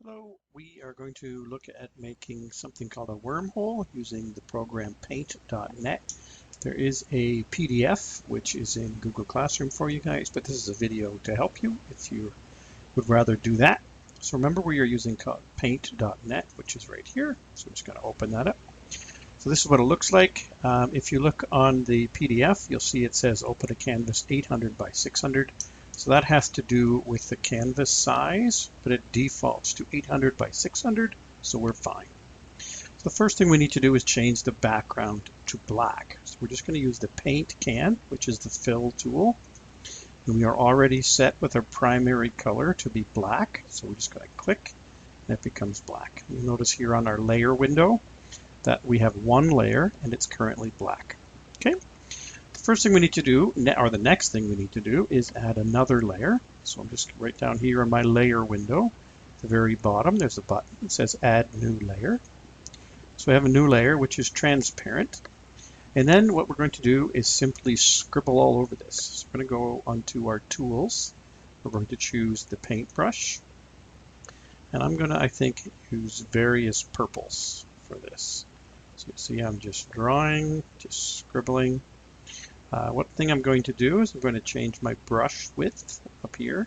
Hello, we are going to look at making something called a wormhole using the program paint.net. There is a PDF which is in Google Classroom for you guys, but this is a video to help you if you would rather do that. So remember we are using paint.net, which is right here. So I'm just going to open that up. So this is what it looks like. If you look on the PDF, you'll see it says open a canvas 800 by 600. So that has to do with the canvas size, but it defaults to 800 by 600, so we're fine. So the first thing we need to do is change the background to black. So we're just going to use the paint can, which is the fill tool. And we are already set with our primary color to be black. So we're just going to click and it becomes black. You'll notice here on our layer window that we have one layer and it's currently black. Okay. First thing we need to do, or the next thing we need to do, is add another layer. So I'm just right down here in my layer window, at the very bottom, there's a button that says add new layer. So I have a new layer which is transparent. And then what we're going to do is simply scribble all over this. So we're going to go onto our tools. We're going to choose the paintbrush. And I'm going to, I think, use various purples for this. So you see I'm just drawing, just scribbling. What thing I'm going to do is I'm going to change my brush width up here.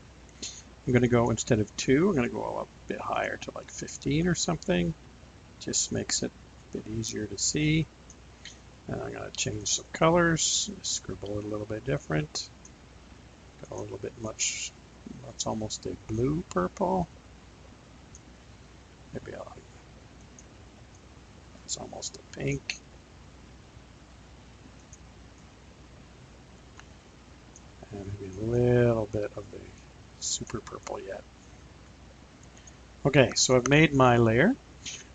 I'm going to go, instead of 2, I'm going to go a bit higher to like 15 or something. Just makes it a bit easier to see. And I'm going to change some colors, scribble it a little bit different. Go a little bit much, that's almost a blue purple. Maybe it's almost a pink. And maybe a little bit of the super purple yet. Okay, so I've made my layer.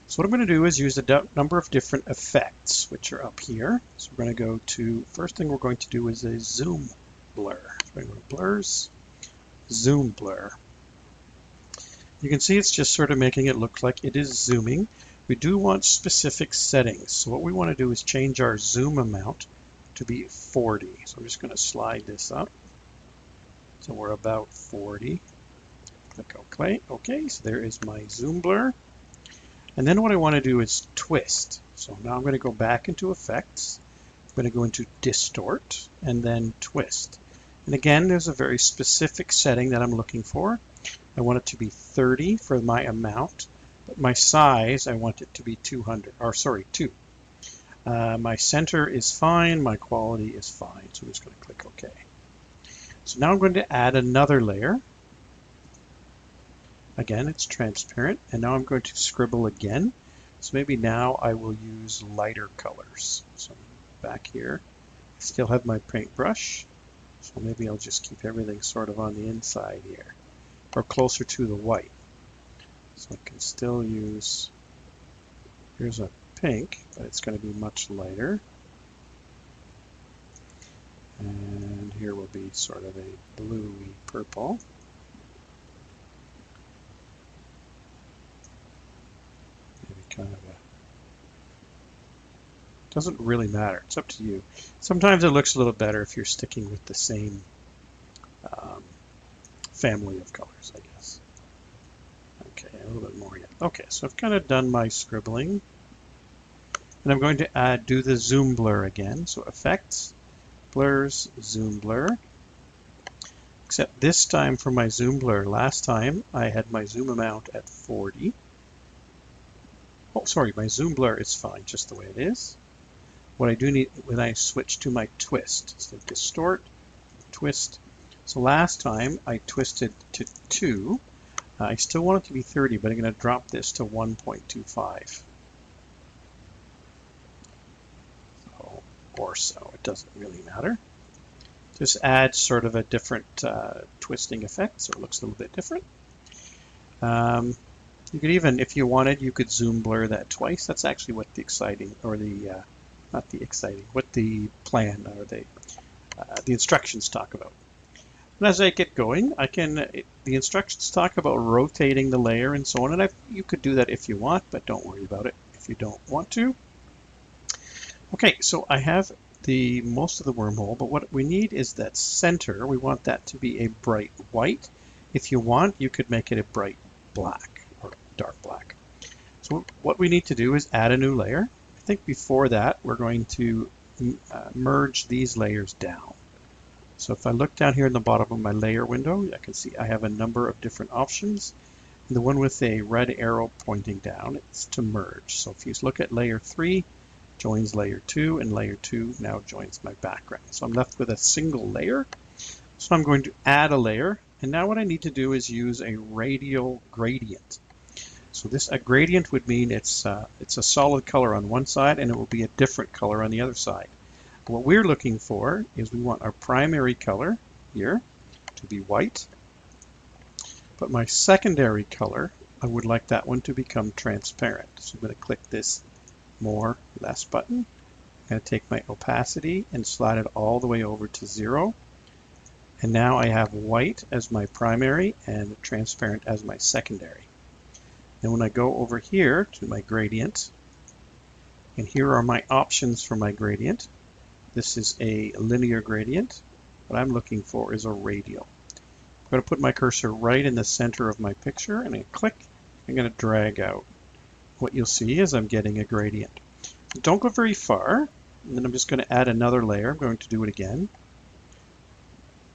So what I'm going to do is use a number of different effects, which are up here. So we're going to go to, first thing we're going to do is a zoom blur. So we're going to go to blurs, zoom blur. You can see it's just sort of making it look like it is zooming. We do want specific settings. So what we want to do is change our zoom amount to be 40. So I'm just going to slide this up. So we're about 40. Click OK. Okay, so there is my zoom blur. And then what I want to do is twist. So now I'm going to go back into effects. I'm going to go into distort and then twist. And again, there's a very specific setting that I'm looking for. I want it to be 30 for my amount, but my size, I want it to be 200, or sorry, 2. My center is fine, my quality is fine. So I'm just going to click OK. So now I'm going to add another layer. Again, it's transparent, and now I'm going to scribble again. So maybe now I will use lighter colors. So back here, I still have my paintbrush. So maybe I'll just keep everything sort of on the inside here, or closer to the white. So I can still use, here's a pink, but it's going to be much lighter. And here will be sort of a bluey purple. Maybe kind of a, doesn't really matter, it's up to you. Sometimes it looks a little better if you're sticking with the same family of colors, I guess. Okay, a little bit more yet. Okay, so I've kind of done my scribbling. And I'm going to do the zoom blur again. So effects, blurs, zoom blur. Except this time for my zoom blur, last time I had my zoom amount at 40. Oh, sorry, my zoom blur is fine just the way it is. What I do need, when I switch to my twist, so distort, twist. So last time I twisted to 2. I still want it to be 30, but I'm going to drop this to 1.25. Or so, it doesn't really matter. Just add sort of a different twisting effect, so it looks a little bit different. You could even, if you wanted, you could zoom blur that twice. That's actually what the exciting, or the, not the exciting, what the plan or the instructions talk about. And as I get going, I can, the instructions talk about rotating the layer and so on, and you could do that if you want, but don't worry about it if you don't want to. Okay, so I have most of the wormhole, but what we need is that center. We want that to be a bright white. If you want, you could make it a bright black or dark black. So what we need to do is add a new layer. I think before that, we're going to merge these layers down. So if I look down here in the bottom of my layer window, I can see I have a number of different options. And the one with a red arrow pointing down is to merge. So if you look at layer 3, joins layer 2, and layer 2 now joins my background. So I'm left with a single layer. So I'm going to add a layer. And now what I need to do is use a radial gradient. So a gradient would mean it's a solid color on one side and it will be a different color on the other side. What we're looking for is we want our primary color here to be white, but my secondary color, I would like that one to become transparent. So I'm going to click this more, less button. I'm going to take my opacity and slide it all the way over to 0. And now I have white as my primary and transparent as my secondary. And when I go over here to my gradient, and here are my options for my gradient. This is a linear gradient. What I'm looking for is a radial. I'm going to put my cursor right in the center of my picture and I click. I'm going to drag out. What you'll see is I'm getting a gradient. So don't go very far. And then I'm just going to add another layer. I'm going to do it again.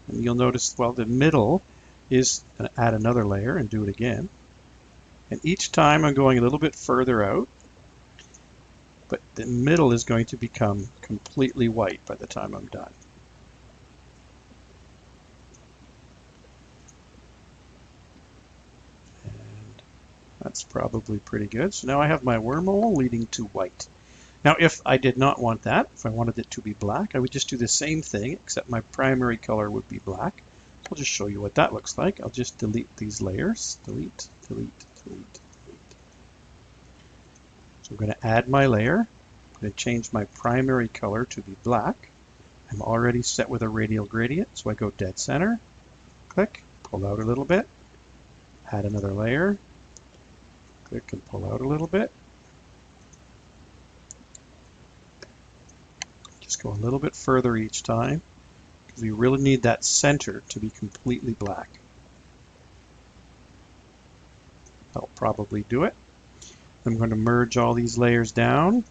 And you'll notice, well, the middle is going to add another layer and do it again. And each time I'm going a little bit further out. But the middle is going to become completely white by the time I'm done. And that's probably pretty good. So now I have my wormhole leading to white. Now if I did not want that, if I wanted it to be black, I would just do the same thing, except my primary color would be black. I'll just show you what that looks like. I'll just delete these layers. Delete, delete, delete. So I'm going to add my layer. I'm going to change my primary color to be black. I'm already set with a radial gradient, so I go dead center, click, pull out a little bit, add another layer, click and pull out a little bit. Just go a little bit further each time, because we really need that center to be completely black. That'll probably do it. I'm going to merge all these layers down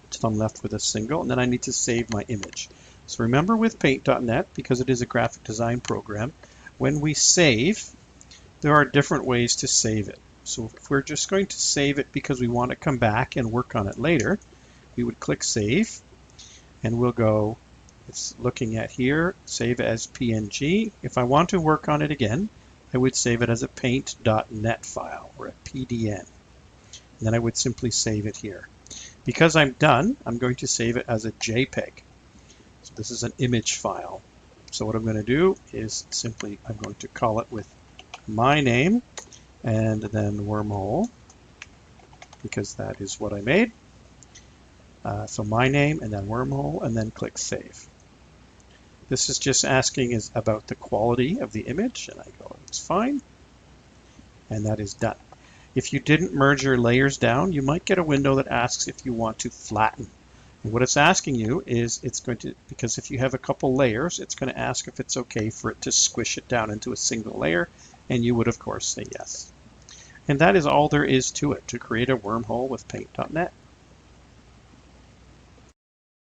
until I'm left with a single, and then I need to save my image. So remember with Paint.net, because it is a graphic design program, when we save, there are different ways to save it. So if we're just going to save it because we want to come back and work on it later, we would click Save, and we'll go, it's looking at here, save as PNG. If I want to work on it again, I would save it as a Paint.net file or a PDN. And then I would simply save it here. Because I'm done, I'm going to save it as a JPEG. So this is an image file. So what I'm going to do is simply, I'm going to call it with my name and then Wormhole, because that is what I made. So my name and then Wormhole, and then click Save. This is just asking is about the quality of the image, and I go, it's fine, and that is done. If you didn't merge your layers down, you might get a window that asks if you want to flatten. And what it's asking you is it's going to, because if you have a couple layers, it's going to ask if it's okay for it to squish it down into a single layer, and you would of course say yes. And that is all there is to it, to create a wormhole with Paint.net.